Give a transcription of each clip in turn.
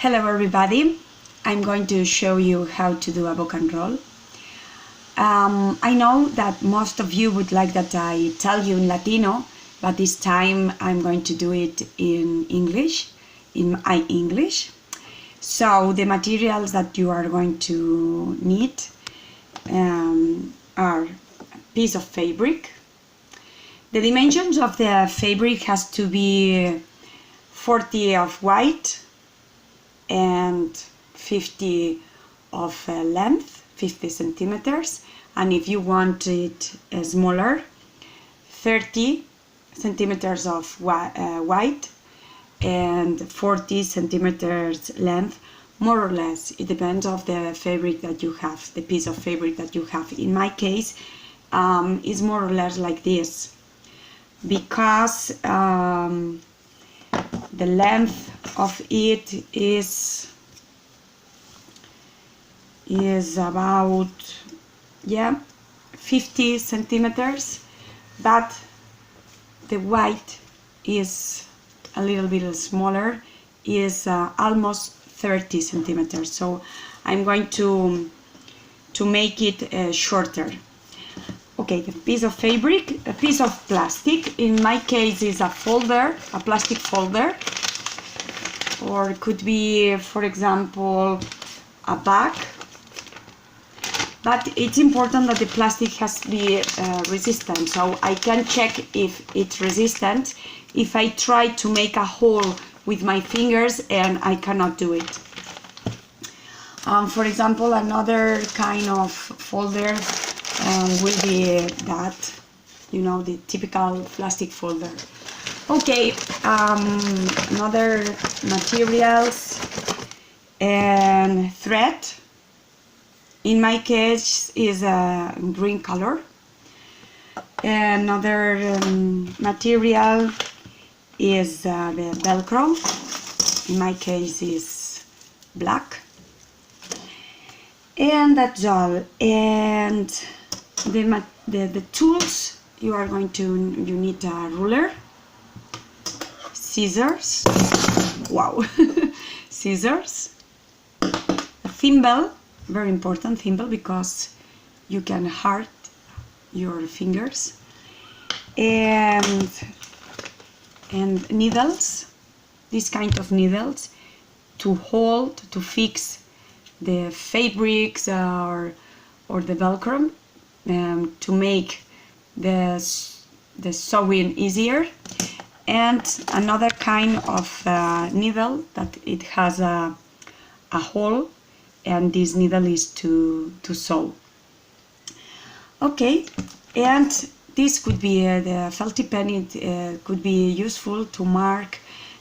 Hello everybody, I'm going to show you how to do a Boc'n roll. I know that most of you would like that I tell you in Latino, but this time I'm going to do it in English, in my English. So the materials that you are going to need are a piece of fabric. The dimensions of the fabric has to be 40 of white and 50 of length, 50 centimeters, and if you want it smaller, 30 centimeters of white and 40 centimeters length, more or less. It depends of the fabric that you have, the piece of fabric that you have. In my case, it's more or less like this, because the length of it is about 50 centimeters, but the white is a little bit smaller, is almost 30 centimeters. So I'm going to make it shorter. Okay, the piece of fabric, a piece of plastic, in my case is a folder, a plastic folder, or it could be, for example, a bag, but it's important that the plastic has to be resistant, so I can check if it's resistant if I try to make a hole with my fingers and I cannot do it. For example, another kind of folder will be that, you know, the typical plastic folder. Okay, another materials and thread. In my case is a green color. Another material is the Velcro. In my case is black. And that's all. And the tools you are going to, you need a ruler, scissors, wow, scissors, a thimble, very important thimble because you can hurt your fingers, and needles, this kind of needles to hold, to fix the fabrics or the Velcro, to make the sewing easier, and another kind of needle that it has a hole, and this needle is to sew. Okay, and this could be the felty pen. It could be useful to mark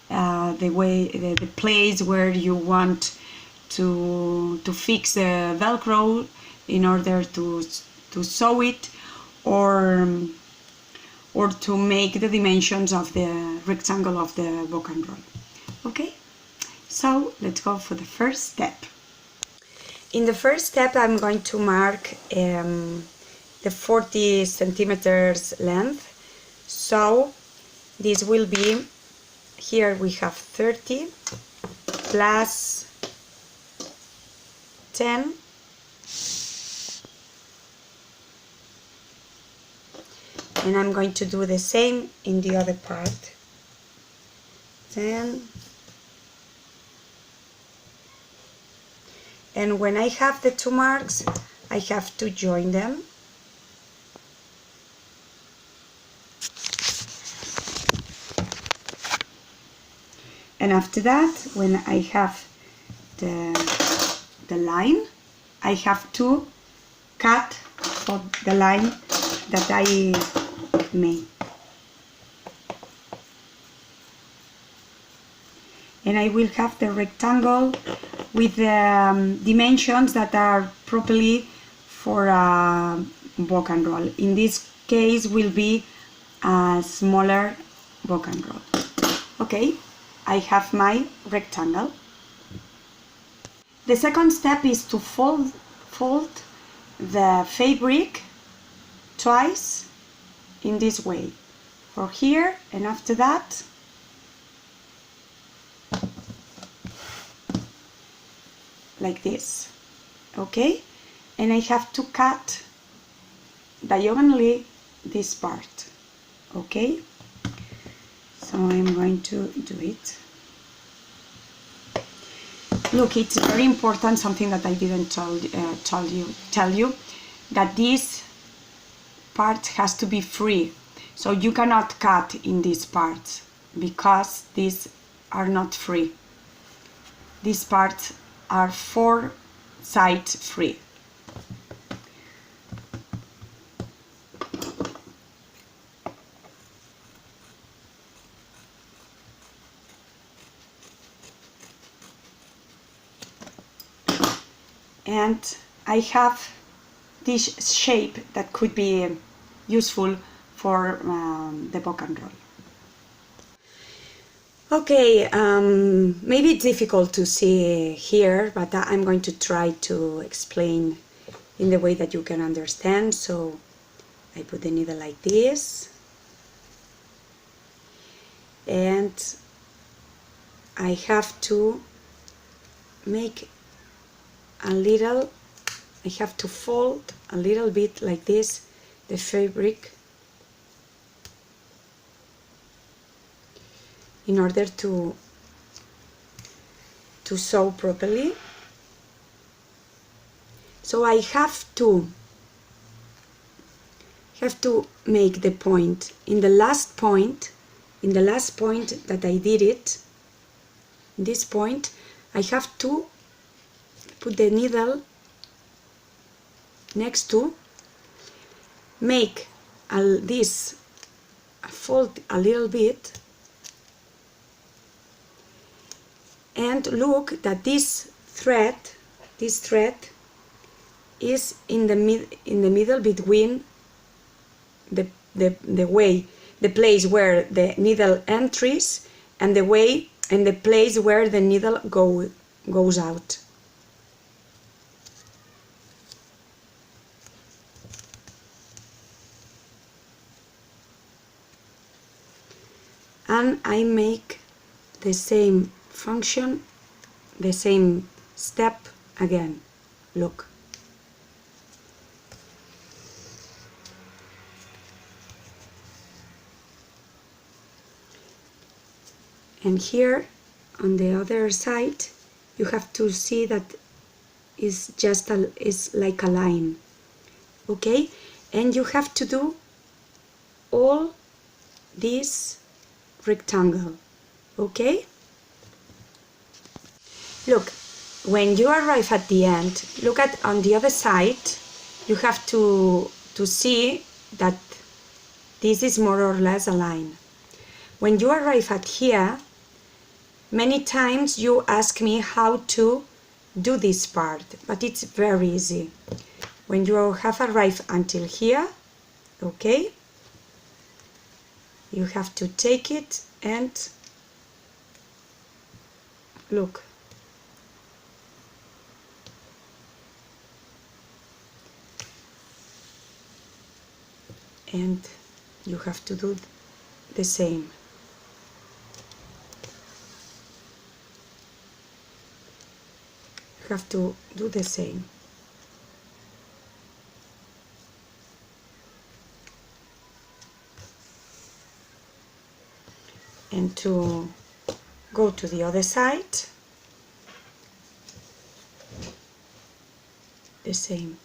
the place where you want to fix the Velcro in order to sew it, or to make the dimensions of the rectangle of the Boc'n roll. Okay, so let's go for the first step. In the first step I'm going to mark the 40 centimeters length, so this will be, here we have 30 plus 10 and I'm going to do the same in the other part. 10, and when I have the two marks I have to join them. And after that, when I have the line, I have to cut for the line that I made. And I will have the rectangle with the dimensions that are properly for a Boc'n roll. In this case will be a smaller Boc'n roll. Okay, I have my rectangle. The second step is to fold the fabric twice in this way, for here, and after that like this, okay? And I have to cut diagonally this part, okay? So I'm going to do it. Look, it's very important, something that I didn't tell you, that this part has to be free. So you cannot cut in these parts because these are not free. These parts are 4 sides free. And I have this shape that could be useful for the Boc'n roll. Okay, maybe it's difficult to see here, but I'm going to try to explain in the way that you can understand. So I put the needle like this, and I have to make a little, I have to fold a little bit like this the fabric in order to sew properly. So I have to make the point in the last point, that I did it, in this point I have to put the needle next to, make this fold a little bit, and look that this thread is in the middle between the place where the needle enters and the place where the needle goes out. And I make the same function, the same step again. Look. And here on the other side you have to see that is like a line, okay? And you have to do all this rectangle, okay? Look, when you arrive at the end, look at on the other side, you have to see that this is more or less a line. When you arrive at here, many times you ask me how to do this part, but it's very easy. When you have arrived until here, okay, you have to take it and look. And you have to do the same. You have to do the same. And to go to the other side, the same.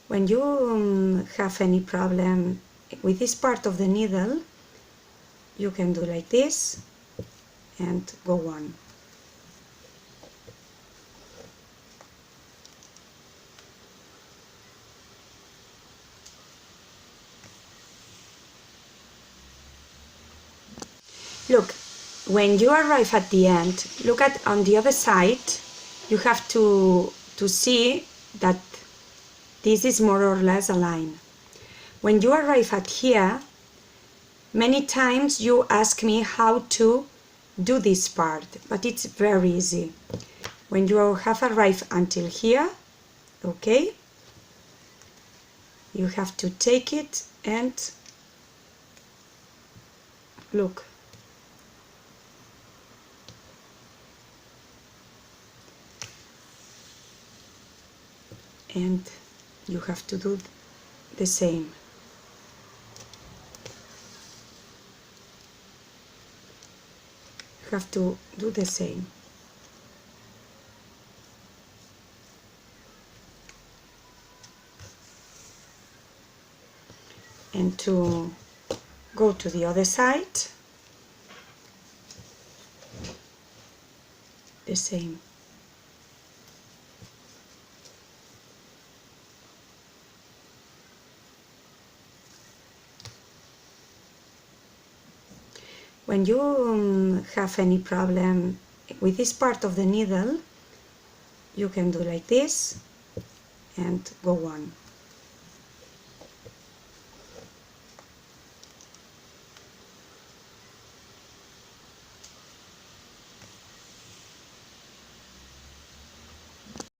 When you have any problem with this part of the needle, you can do like this and go on. Look, when you arrive at the end, look at on the other side, you have to see that this is more or less a line. When you arrive at here, many times you ask me how to do this part, but it's very easy. When you have arrived until here, okay, You have to take it and look. And you have to do the same. You have to do the same. And to go to the other side, the same. When you have any problem with this part of the needle, you can do like this and go on.